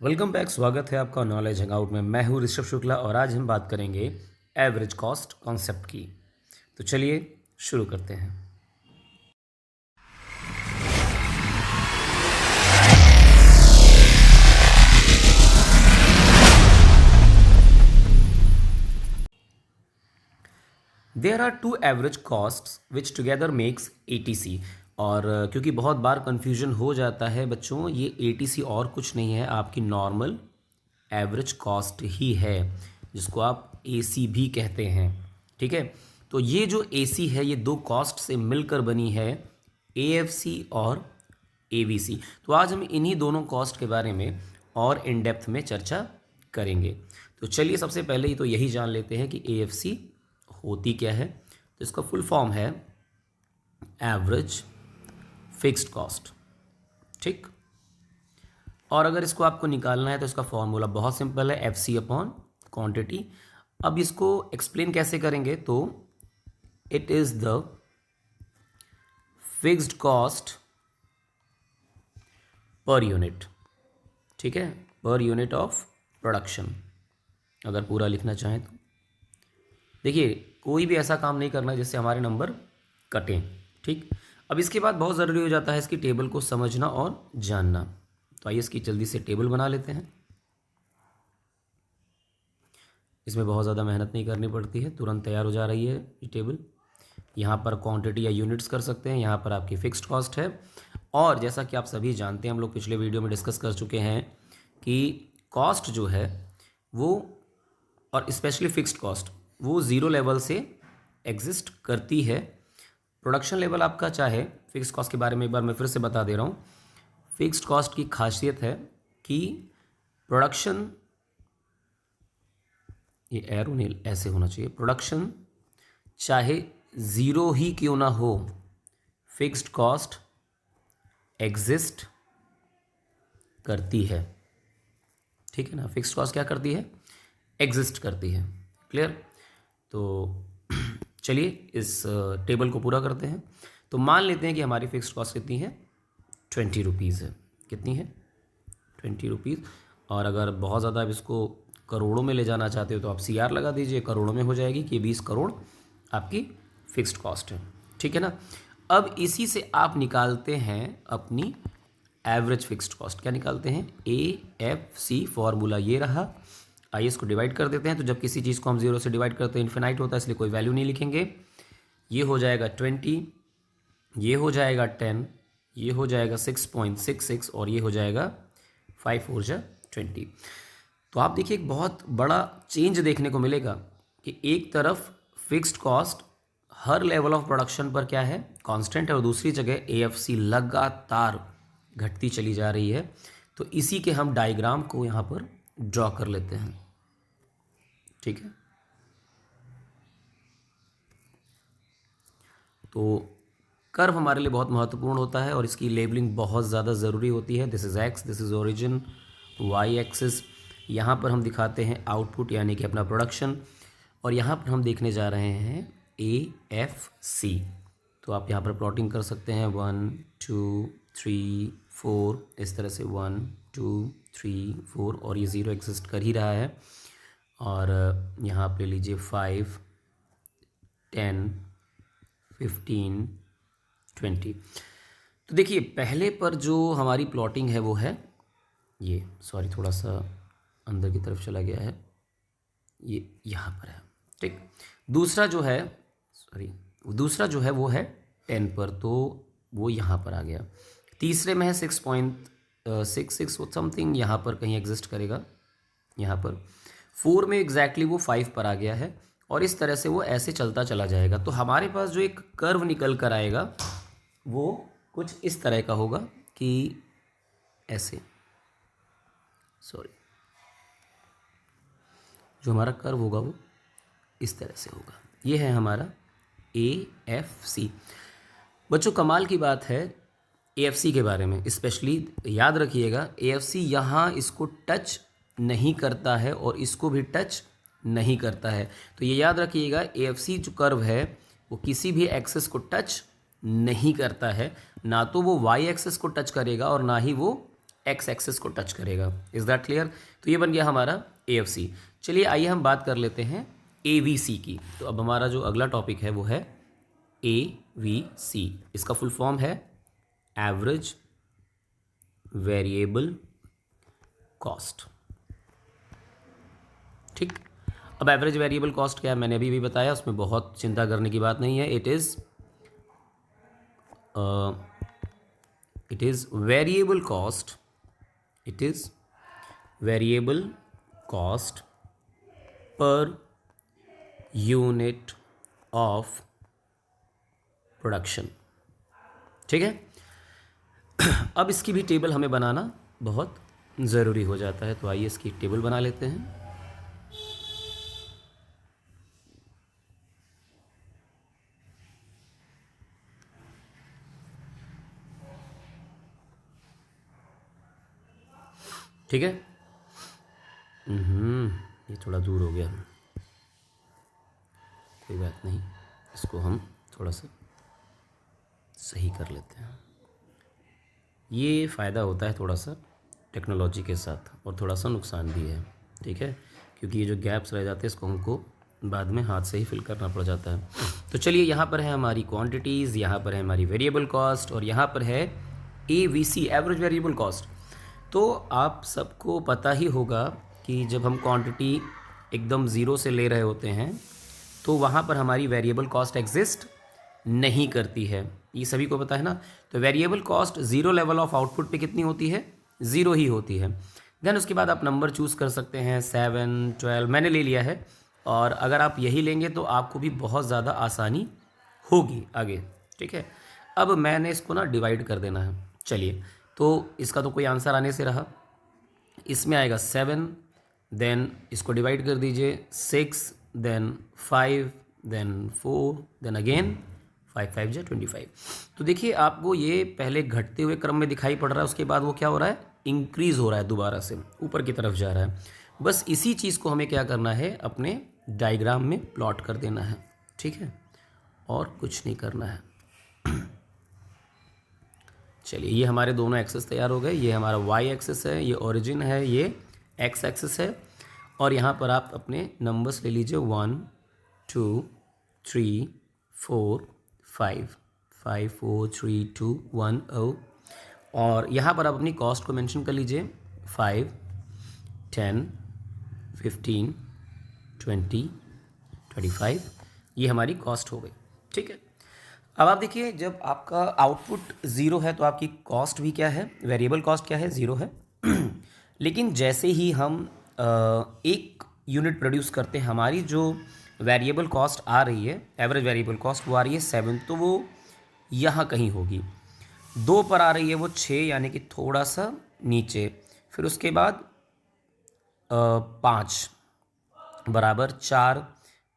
Welcome back. स्वागत है आपका नॉलेज हैंगआउट में। मैं हूँ ऋषभ शुक्ला और आज हम बात करेंगे एवरेज कॉस्ट कॉन्सेप्ट की। तो चलिए शुरू करते हैं। There are two average costs which together makes ATC. और क्योंकि बहुत बार कन्फ्यूजन हो जाता है बच्चों, ये एटीसी और कुछ नहीं है, आपकी नॉर्मल एवरेज कॉस्ट ही है, जिसको आप एसी भी कहते हैं। ठीक है, तो ये जो एसी है ये दो कॉस्ट से मिलकर बनी है, एएफसी और एवीसी। तो आज हम इन्हीं दोनों कॉस्ट के बारे में और इन डेप्थ में चर्चा करेंगे। तो चलिए सबसे पहले ही तो यही जान लेते हैं कि एएफसी होती क्या है। तो इसका फुल फॉर्म है एवरेज फिक्स्ड कॉस्ट। ठीक, और अगर इसको आपको निकालना है तो इसका फॉर्मूला बहुत सिंपल है, एफ सी अपॉन क्वान्टिटी। अब इसको एक्सप्लेन कैसे करेंगे, तो it is the fixed cost per unit. ठीक है, पर यूनिट ऑफ प्रोडक्शन अगर पूरा लिखना चाहें तो। देखिए, कोई भी ऐसा काम नहीं करना जिससे हमारे नंबर कटें। ठीक, अब इसके बाद बहुत ज़रूरी हो जाता है इसकी टेबल को समझना और जानना। तो आइए इसकी जल्दी से टेबल बना लेते हैं। इसमें बहुत ज़्यादा मेहनत नहीं करनी पड़ती है, तुरंत तैयार हो जा रही है ये टेबल। यहाँ पर क्वांटिटी या यूनिट्स कर सकते हैं, यहाँ पर आपकी फिक्स्ड कॉस्ट है। और जैसा कि आप सभी जानते हैं, हम लोग पिछले वीडियो में डिस्कस कर चुके हैं कि कॉस्ट जो है वो, और स्पेशली फिक्स्ड कॉस्ट, वो ज़ीरो लेवल से एग्जिस्ट करती है। प्रोडक्शन लेवल आपका चाहे, फिक्स्ड कॉस्ट के बारे में एक बार मैं फिर से बता दे रहा हूँ। फिक्स्ड कॉस्ट की खासियत है कि प्रोडक्शन, ये एरो नहीं ऐसे होना चाहिए, प्रोडक्शन चाहे ज़ीरो ही क्यों ना हो, फिक्स्ड कॉस्ट एग्जिस्ट करती है। ठीक है ना, फिक्स्ड कॉस्ट क्या करती है, एग्जिस्ट करती है। क्लियर? तो चलिए इस टेबल को पूरा करते हैं। तो मान लेते हैं कि हमारी फिक्स्ड कॉस्ट कितनी है, 20 रुपीज़ है। कितनी है, 20 रुपीज़। और अगर बहुत ज़्यादा आप इसको करोड़ों में ले जाना चाहते हो तो आप सीआर लगा दीजिए, करोड़ों में हो जाएगी कि 20 करोड़ आपकी फिक्स्ड कॉस्ट है। ठीक है ना। अब इसी से आप निकालते हैं अपनी एवरेज फिक्स्ड कॉस्ट। क्या निकालते हैं, ए एफ सी। फॉर्मूला ये रहा। आइए इसको डिवाइड कर देते हैं। तो जब किसी चीज़ को हम जीरो से डिवाइड करते हैं इन्फिनाइट होता है, इसलिए कोई वैल्यू नहीं लिखेंगे। ये हो जाएगा 20, ये हो जाएगा 10, ये हो जाएगा 6.66 और ये हो जाएगा 5 4 जा 20। तो आप देखिए एक बहुत बड़ा चेंज देखने को मिलेगा कि एक तरफ fixed cost her level of production पर क्या है, कांस्टेंट है, और दूसरी जगह एएफसी लगातार घटती चली जा रही है। तो इसी के हम डायग्राम को यहाँ पर ड्रॉ कर लेते हैं। ठीक है, तो कर्व हमारे लिए बहुत महत्वपूर्ण होता है और इसकी लेबलिंग बहुत ज़्यादा ज़रूरी होती है। This is X, this is origin, Y axis. यहाँ पर हम दिखाते हैं आउटपुट यानी कि अपना प्रोडक्शन, और यहाँ पर हम देखने जा रहे हैं ए एफ सी। तो आप यहाँ पर प्लॉटिंग कर सकते हैं 1 2 3 4, इस तरह से 1 2 3 4, और ये ज़ीरो एग्जिस्ट कर ही रहा है। और यहाँ आप ले लीजिए 5 10 15 20। तो देखिए पहले पर जो हमारी प्लॉटिंग है वो है ये, सॉरी थोड़ा सा अंदर की तरफ चला गया है, ये यहाँ पर है। ठीक, दूसरा जो है, सॉरी दूसरा जो है वो है 10 पर, तो वो यहाँ पर आ गया। तीसरे में है 6.66 समथिंग, यहाँ पर कहीं एग्जिस्ट करेगा यहाँ पर। 4 में एग्जैक्टली वो 5 पर आ गया है, और इस तरह से वो ऐसे चलता चला जाएगा। तो हमारे पास जो एक कर्व निकल कर आएगा वो कुछ इस तरह का होगा कि ऐसे, सॉरी, जो हमारा कर्व होगा वो इस तरह से होगा। ये है हमारा ए एफ सी। बच्चों कमाल की बात है ए एफ सी के बारे में, स्पेशली याद रखिएगा ए एफ सी यहाँ इसको टच नहीं करता है और इसको भी टच नहीं करता है। तो ये याद रखिएगा, ए एफ सी जो कर्व है वो किसी भी एक्सेस को टच नहीं करता है, ना तो वो वाई एक्सेस को टच करेगा और ना ही वो एक्स एक्सिस को टच करेगा। Is that clear? तो ये बन गया हमारा AFC। चलिए आइए हम बात कर लेते हैं AVC की। तो अब हमारा जो अगला टॉपिक है वो है AVC। इसका फुल फॉर्म है एवरेज वेरिएबल कॉस्ट। ठीक, अब एवरेज वेरिएबल कॉस्ट क्या है मैंने अभी भी बताया, उसमें बहुत चिंता करने की बात नहीं है। It is variable cost, it is variable cost per unit of production. ठीक है, अब इसकी भी टेबल हमें बनाना बहुत ज़रूरी हो जाता है, तो आइए इसकी टेबल बना लेते हैं। ठीक है, ये थोड़ा दूर हो गया, कोई बात नहीं, इसको हम थोड़ा सा सही कर लेते हैं। ये फ़ायदा होता है थोड़ा सा टेक्नोलॉजी के साथ, और थोड़ा सा नुकसान भी है। ठीक है, क्योंकि ये जो गैप्स रह जाते हैं इसको हमको बाद में हाथ से ही फिल करना पड़ जाता है। तो चलिए, यहाँ पर है हमारी क्वांटिटीज़, यहाँ पर है हमारी वेरिएबल कॉस्ट, और यहाँ पर है AVC, एवरेज वेरिएबल कॉस्ट। तो आप सबको पता ही होगा कि जब हम क्वांटिटी एकदम ज़ीरो से ले रहे होते हैं तो वहाँ पर हमारी वेरिएबल कॉस्ट एग्जिस्ट नहीं करती है, ये सभी को पता है ना। तो variable cost zero level of output पे कितनी होती है? ज़ीरो ही होती है। देन उसके बाद आप नंबर चूज़ कर सकते हैं, 7, 12 मैंने ले लिया है, और अगर आप यही लेंगे तो आपको भी बहुत ज़्यादा आसानी होगी आगे। ठीक है, अब मैंने इसको ना डिवाइड कर देना है। चलिए, तो इसका तो कोई आंसर आने से रहा, इसमें आएगा 7, देन इसको डिवाइड कर दीजिए 6, देन 5, देन 4, देन अगेन 5 5 जा 25। तो देखिए आपको ये पहले घटते हुए क्रम में दिखाई पड़ रहा है, उसके बाद वो क्या हो रहा है? इंक्रीज़ हो रहा है, दोबारा से ऊपर की तरफ जा रहा है। बस इसी चीज़ को हमें क्या करना है? अपने डायग्राम में प्लॉट कर देना है। ठीक है, और कुछ नहीं करना है। चलिए, ये हमारे दोनों एक्सेस तैयार हो गए। ये हमारा वाई एक्सेस है, ये ओरिजिन है, ये एक्स एक्सेस है, और यहाँ पर आप अपने नंबर्स ले लीजिए 1 2 3 4 5 5 4 3 2 1 0, और यहाँ पर आप अपनी कॉस्ट को मेंशन कर लीजिए 5 10 15 20 25। ये हमारी कॉस्ट हो गई। ठीक है, अब आप देखिए, जब आपका आउटपुट ज़ीरो है तो आपकी कॉस्ट भी क्या है? वेरिएबल कॉस्ट क्या है? ज़ीरो है। लेकिन जैसे ही हम एक यूनिट प्रोड्यूस करते हैं, हमारी जो वेरिएबल कॉस्ट आ रही है, एवरेज वेरिएबल कॉस्ट, वो आ रही है 7, तो वो यहाँ कहीं होगी। 2 पर आ रही है वो 6, यानी कि थोड़ा सा नीचे। फिर उसके बाद 5 बराबर 4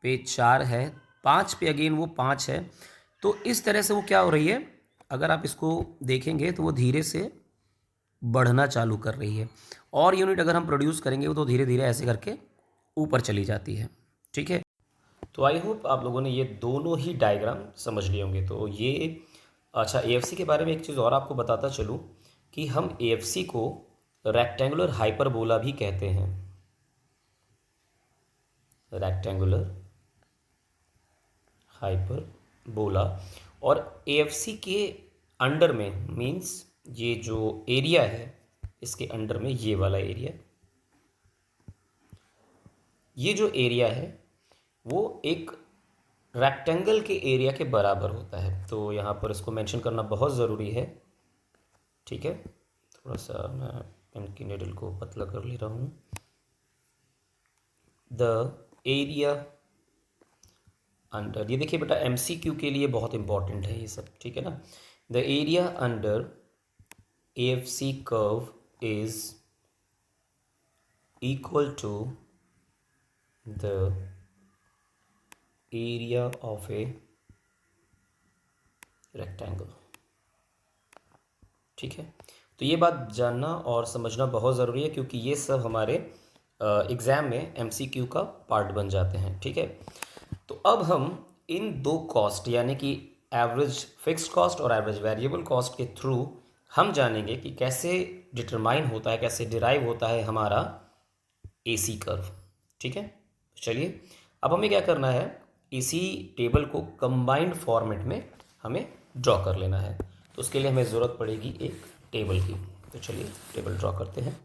पे 4 है, 5 पे अगेन वो 5 है। तो इस तरह से वो क्या हो रही है? अगर आप इसको देखेंगे तो वो धीरे से बढ़ना चालू कर रही है, और यूनिट अगर हम प्रोड्यूस करेंगे वो तो धीरे धीरे ऐसे करके ऊपर चली जाती है। ठीक है, तो आई होप आप लोगों ने ये दोनों ही डायग्राम समझ लिए होंगे। तो ये अच्छा, AFC के बारे में एक चीज़ और आपको बताता चलूँ कि हम AFC को रेक्टेंगुलर हाइपरबोला भी कहते हैं। रेक्टेंगुलर हाइपरबोला, और AFC के अंडर में मीन्स ये जो एरिया है इसके अंडर में ये वाला एरिया, ये जो एरिया है वो एक रेक्टेंगल के एरिया के बराबर होता है। तो यहाँ पर इसको मेंशन करना बहुत ज़रूरी है। ठीक है, थोड़ा सा मैं पेन की नेडल को पतला कर ले रहा हूँ। द एरिया अंडर, ये देखिए बेटा MCQ के लिए बहुत इंपॉर्टेंट है ये सब। ठीक है ना, the area under AFC curve is equal to the area of a rectangle. ठीक है, तो ये बात जानना और समझना बहुत ज़रूरी है, क्योंकि ये सब हमारे एग्ज़ाम में MCQ का पार्ट बन जाते हैं। ठीक है, तो अब हम इन दो कॉस्ट यानी कि एवरेज फिक्स्ड कॉस्ट और एवरेज वेरिएबल कॉस्ट के थ्रू हम जानेंगे कि कैसे डिटरमाइन होता है, कैसे डिराइव होता है हमारा एसी कर्व। ठीक है, चलिए अब हमें क्या करना है, इसी टेबल को कंबाइंड फॉर्मेट में हमें ड्रॉ कर लेना है। तो उसके लिए हमें ज़रूरत पड़ेगी एक टेबल की। तो चलिए टेबल ड्रॉ करते हैं।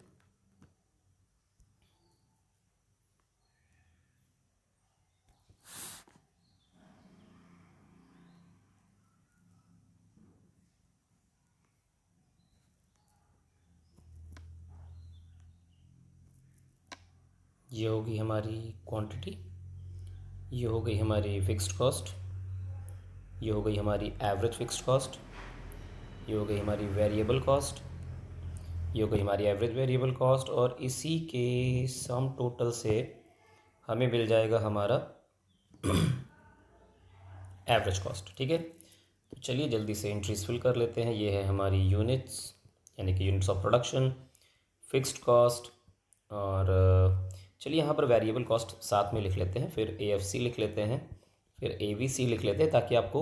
ये होगी हमारी क्वांटिटी, ये हो गई हमारी फिक्स्ड कॉस्ट, ये हो गई हमारी एवरेज फिक्स्ड कॉस्ट, ये हो गई हमारी वेरिएबल कॉस्ट, ये हो गई हमारी एवरेज वेरिएबल कॉस्ट, और इसी के सम टोटल से हमें मिल जाएगा हमारा एवरेज कॉस्ट। ठीक है, तो चलिए जल्दी से एंट्रीज फिल कर लेते हैं। ये है हमारी यूनिट्स, यानी कि units of production, fixed cost, और चलिए यहाँ पर वेरिएबल कॉस्ट साथ में लिख लेते हैं, फिर AFC लिख लेते हैं, फिर ABC लिख लेते हैं, ताकि आपको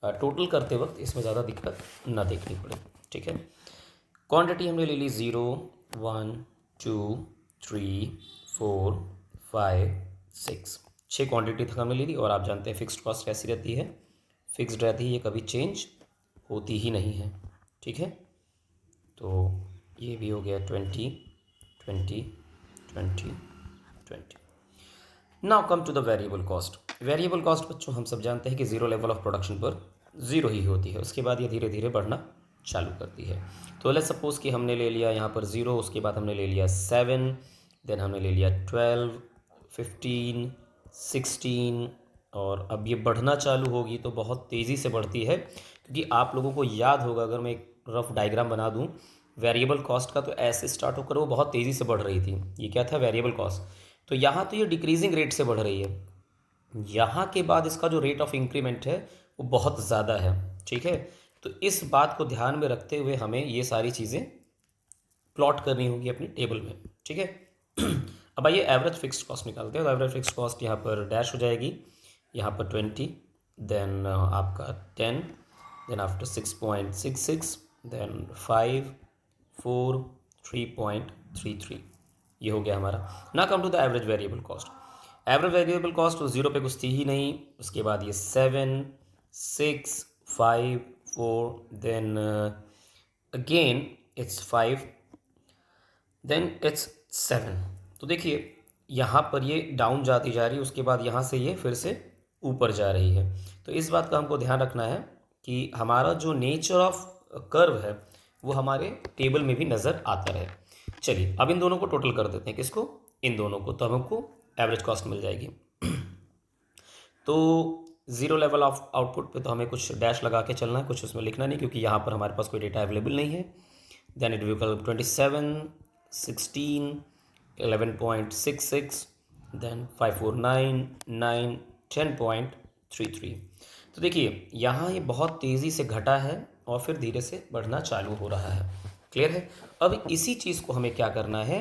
टोटल करते वक्त इसमें ज़्यादा दिक्कत ना देखनी पड़े। ठीक है, क्वांटिटी हमने ले ली 0, 1, 2, 3, 4, 5, 6, 6 क्वांटिटी तक हमने ले ली। और आप जानते हैं फिक्स्ड कॉस्ट कैसी रहती है, फिक्स्ड रहती है, ये कभी चेंज होती ही नहीं है। ठीक है, तो ये भी हो गया 20, 20, 20, 20। Now come to the variable cost. Variable cost बच्चों हम सब जानते हैं कि ज़ीरो लेवल ऑफ प्रोडक्शन पर ज़ीरो ही होती है, उसके बाद ये धीरे धीरे बढ़ना चालू करती है। तो लेट्स सपोज कि हमने ले लिया यहाँ पर 0, उसके बाद हमने ले लिया 7, देन हमने ले लिया 12, 15, 16, और अब ये बढ़ना चालू होगी तो बहुत तेज़ी से बढ़ती है, क्योंकि आप लोगों को याद होगा, अगर मैं एक रफ डायग्राम बना दूँ वेरिएबल कॉस्ट का, तो ऐसे स्टार्ट होकर वो बहुत तेज़ी से बढ़ रही थी। ये क्या था, वेरिएबल कॉस्ट। तो यहाँ तो ये डिक्रीजिंग रेट से बढ़ रही है, यहाँ के बाद इसका जो रेट ऑफ इंक्रीमेंट है वो बहुत ज़्यादा है। ठीक है, तो इस बात को ध्यान में रखते हुए हमें ये सारी चीज़ें प्लॉट करनी होगी अपनी टेबल में। ठीक है, अब आइए एवरेज फिक्स्ड कॉस्ट निकालते हैं। तो एवरेज फिक्स्ड कॉस्ट यहाँ पर डैश हो जाएगी, यहाँ पर 20, देन आपका 10, देन आफ्टर 6.66, देन 5, 4, 3.33, ये हो गया हमारा। Now come to the average variable cost. Average variable cost तो 0 पे कुछ थी ही नहीं, उसके बाद ये 7, 6, 5, 4, then again it's 5, then it's 7। तो देखिए यहाँ पर ये डाउन जाती जा रही है, उसके बाद यहाँ से ये फिर से ऊपर जा रही है। तो इस बात का हमको ध्यान रखना है कि हमारा जो नेचर ऑफ कर्व है वो हमारे टेबल में भी नज़र आता है। चलिए अब इन दोनों को टोटल कर देते हैं, किसको, इन दोनों को, तो हमको एवरेज कॉस्ट मिल जाएगी। तो ज़ीरो लेवल ऑफ आउटपुट पे तो हमें कुछ डैश लगा के चलना है, कुछ उसमें लिखना नहीं, क्योंकि यहाँ पर हमारे पास कोई डेटा अवेलेबल नहीं है। Then it will 27, 16, 11.66, then 549, 9, 10.33। तो देखिए यहाँ ये बहुत तेज़ी से घटा है और फिर धीरे से बढ़ना चालू हो रहा है। क्लियर है। अब इसी चीज़ को हमें क्या करना है,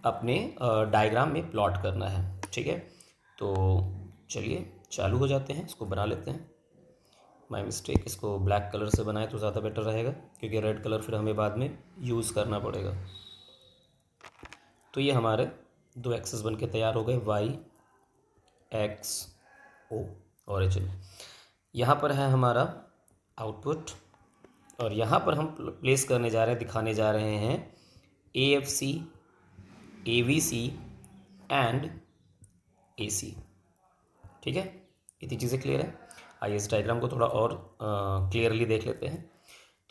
अपने डायग्राम में प्लॉट करना है। ठीक है, तो चलिए चालू हो जाते हैं, इसको बना लेते हैं। माय मिस्टेक, इसको ब्लैक कलर से बनाए तो ज़्यादा बेटर रहेगा, क्योंकि रेड कलर फिर हमें बाद में यूज़ करना पड़ेगा। तो ये हमारे दो एक्सेस बन के तैयार हो गए, वाई एक्स ओ ऑरिजिन। यहाँ पर है हमारा आउटपुट, और यहाँ पर हम प्लेस करने जा रहे हैं, दिखाने जा रहे हैं AFC, AVC एंड AC। ठीक है, इतनी चीज़ें क्लियर है। आइए इस डायग्राम को थोड़ा और क्लियरली देख लेते हैं।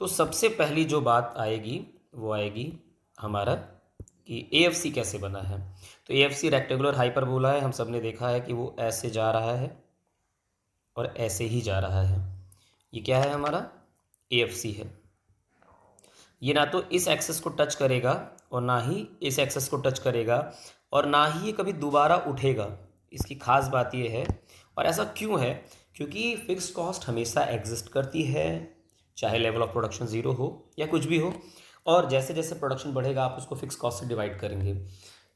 तो सबसे पहली जो बात आएगी वो आएगी हमारा कि AFC कैसे बना है। तो AFC रेक्टेंगुलर हाइपरबोला है, हम सब ने देखा है कि वो ऐसे जा रहा है और ऐसे ही जा रहा है। ये क्या है, हमारा AFC है। ये ना तो इस एक्सेस को टच करेगा और ना ही इस एक्सेस को टच करेगा, और ना ही ये कभी दोबारा उठेगा। इसकी खास बात ये है, और ऐसा क्यों है, क्योंकि फिक्स्ड कॉस्ट हमेशा एग्जिस्ट करती है, चाहे लेवल ऑफ प्रोडक्शन 0 हो या कुछ भी हो। और जैसे जैसे प्रोडक्शन बढ़ेगा आप उसको फिक्स कॉस्ट से डिवाइड करेंगे,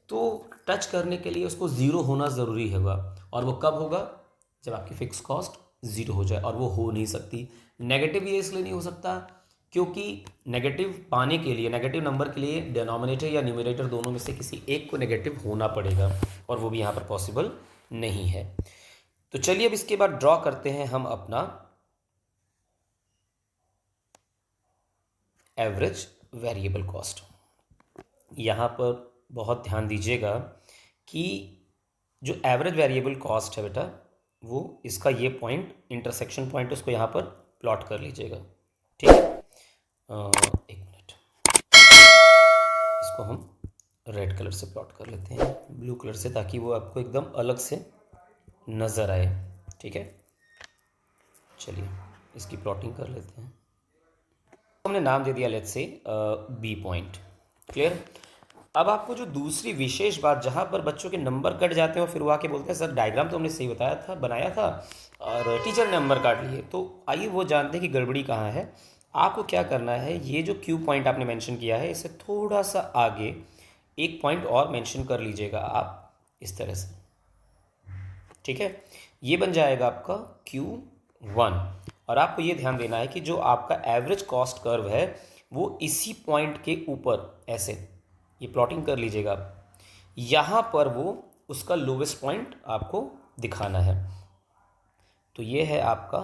तो टच करने के लिए उसको 0 होना ज़रूरी होगा। और वो कब होगा, जब आपकी फिक्स कॉस्ट 0 हो जाए, और वो हो नहीं सकती। नेगेटिव ये इसलिए नहीं हो सकता क्योंकि नेगेटिव पाने के लिए, नेगेटिव नंबर के लिए डिनोमिनेटर या न्यूमरेटर दोनों में से किसी एक को नेगेटिव होना पड़ेगा, और वो भी यहाँ पर पॉसिबल नहीं है। तो चलिए अब इसके बाद ड्रॉ करते हैं हम अपना एवरेज वेरिएबल कॉस्ट। यहाँ पर बहुत ध्यान दीजिएगा कि जो एवरेज वेरिएबल कॉस्ट है बेटा, वो इसका ये पॉइंट, इंटरसेक्शन पॉइंट, उसको यहाँ पर प्लॉट कर लीजिएगा। ठीक है, एक मिनट, इसको हम रेड कलर से प्लॉट कर लेते हैं, ब्लू कलर से, ताकि वो आपको एकदम अलग से नज़र आए। ठीक है, चलिए इसकी प्लॉटिंग कर लेते हैं। हमने नाम दे दिया let's say B point. Clear. अब आपको जो दूसरी विशेष बात, जहाँ पर बच्चों के नंबर कट जाते हैं और फिर वो आके बोलते हैं सर डायग्राम तो हमने सही बताया था, बनाया था, और टीचर ने नंबर काट लिए, तो आइए वो जानते हैं कि गड़बड़ी कहाँ है। आपको क्या करना है, ये जो क्यू पॉइंट आपने मेंशन किया है, इसे थोड़ा सा आगे एक पॉइंट और मेंशन कर लीजिएगा आप, इस तरह से। ठीक है, ये बन जाएगा आपका Q1। और आपको ये ध्यान देना है कि जो आपका एवरेज कॉस्ट कर्व है वो इसी पॉइंट के ऊपर ऐसे ये प्लॉटिंग कर लीजिएगा आप, यहाँ पर वो उसका लोवेस्ट पॉइंट आपको दिखाना है। तो ये है आपका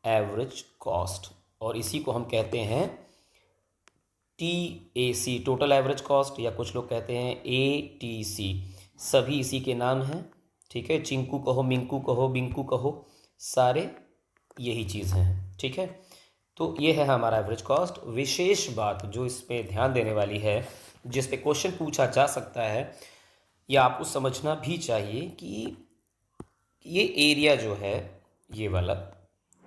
एवरेज कॉस्ट, और इसी को हम कहते हैं TAC, टोटल एवरेज कॉस्ट, या कुछ लोग कहते हैं ATC, सभी इसी के नाम हैं। ठीक है, चिंकू कहो, मिंकू कहो, बिंकू कहो, सारे यही चीज़ हैं। ठीक है, तो ये है हमारा एवरेज कॉस्ट। विशेष बात जो इस पे ध्यान देने वाली है, जिस पे क्वेश्चन पूछा जा सकता है या आपको समझना भी चाहिए, कि ये एरिया जो है, ये वाला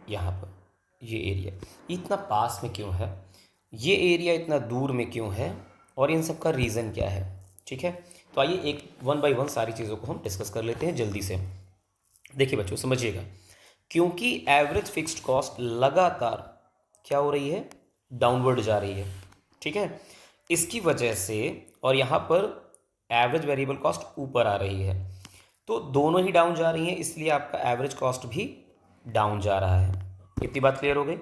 यहाँ पर ये एरिया इतना पास में क्यों है, ये एरिया इतना दूर में क्यों है, और इन सब का रीज़न क्या है। ठीक है, तो आइए एक वन बाय वन सारी चीज़ों को हम डिस्कस कर लेते हैं जल्दी से। देखिए बच्चों समझिएगा, क्योंकि एवरेज फिक्स्ड कॉस्ट लगातार क्या हो रही है, डाउनवर्ड जा रही है। ठीक है, इसकी वजह से, और यहाँ पर एवरेज वेरिएबल कॉस्ट ऊपर आ रही है, तो दोनों ही डाउन जा रही हैं, इसलिए आपका एवरेज कॉस्ट भी डाउन जा रहा है। इतनी बात क्लियर हो गई।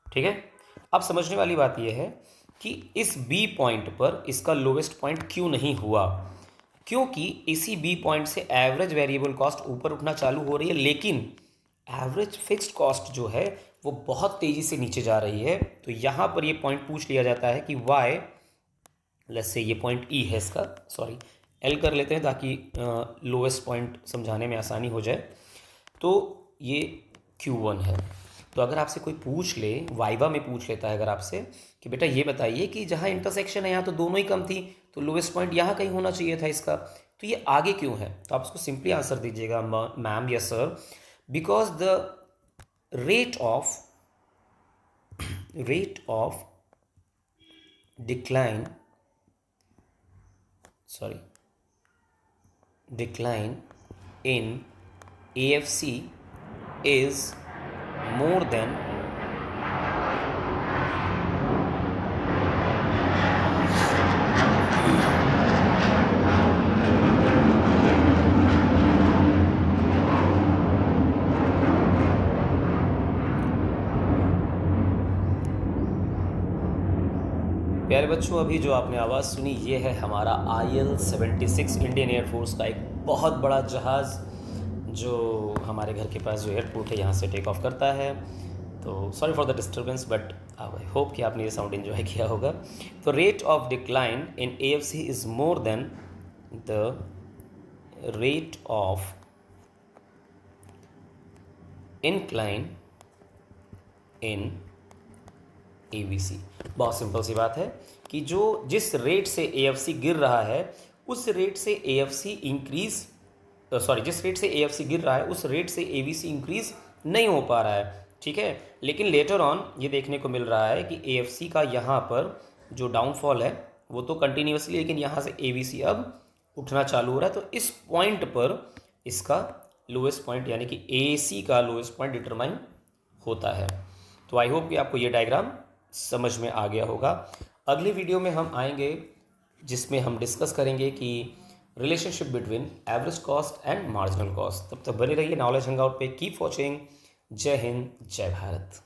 ठीक है, अब समझने वाली बात यह है कि इस बी पॉइंट पर इसका लोवेस्ट पॉइंट क्यों नहीं हुआ, क्योंकि इसी बी पॉइंट से एवरेज वेरिएबल कॉस्ट ऊपर उठना चालू हो रही है, लेकिन एवरेज फिक्स्ड कॉस्ट जो है वो बहुत तेज़ी से नीचे जा रही है। तो यहाँ पर ये पॉइंट पूछ लिया जाता है कि वाई, लेट्स से ये पॉइंट ई है इसका, सॉरी एल कर लेते हैं ताकि लोवेस्ट पॉइंट समझाने में आसानी हो जाए। तो ये Q1 है। तो अगर आपसे कोई पूछ ले, वाइवा में पूछ लेता है अगर आपसे कि बेटा ये बताइए कि जहाँ इंटरसेक्शन है यहाँ तो दोनों ही कम थी, तो लोवेस्ट पॉइंट यहाँ कहीं होना चाहिए था इसका, तो ये आगे क्यों है, तो आप उसको सिंपली आंसर दीजिएगा मैम या sir, because the rate of decline in AFC is more than प्यारे बच्चों, अभी जो आपने आवाज़ सुनी ये है हमारा IL-76 इंडियन एयरफोर्स का एक बहुत बड़ा जहाज़, जो हमारे घर के पास जो एयरपोर्ट है यहाँ से टेक ऑफ करता है। तो sorry for the disturbance, but I hope कि आपने ये साउंड एंजॉय किया होगा। तो rate of decline in AFC is more than the rate of incline in ABC। बहुत सिंपल सी बात है कि जिस रेट से AFC गिर रहा है उस रेट से AFC इंक्रीज, जिस रेट से AFC गिर रहा है उस रेट से ABC इंक्रीज नहीं हो पा रहा है। ठीक है, लेकिन लेटर ऑन ये देखने को मिल रहा है कि AFC का यहाँ पर जो डाउनफॉल है वो तो कंटिन्यूसली, लेकिन यहाँ से ABC अब उठना चालू हो रहा है। तो इस पॉइंट पर इसका लोएस्ट पॉइंट यानी कि AC का लोएस्ट पॉइंट डिटरमाइन होता है। तो आई होप कि आपको ये डायग्राम समझ में आ गया होगा। अगली वीडियो में हम आएंगे जिसमें हम डिस्कस करेंगे कि relationship between average cost and marginal cost. तब तक बने रहिए नॉलेज हंगआउट पे। Keep watching. जय हिंद, जय भारत।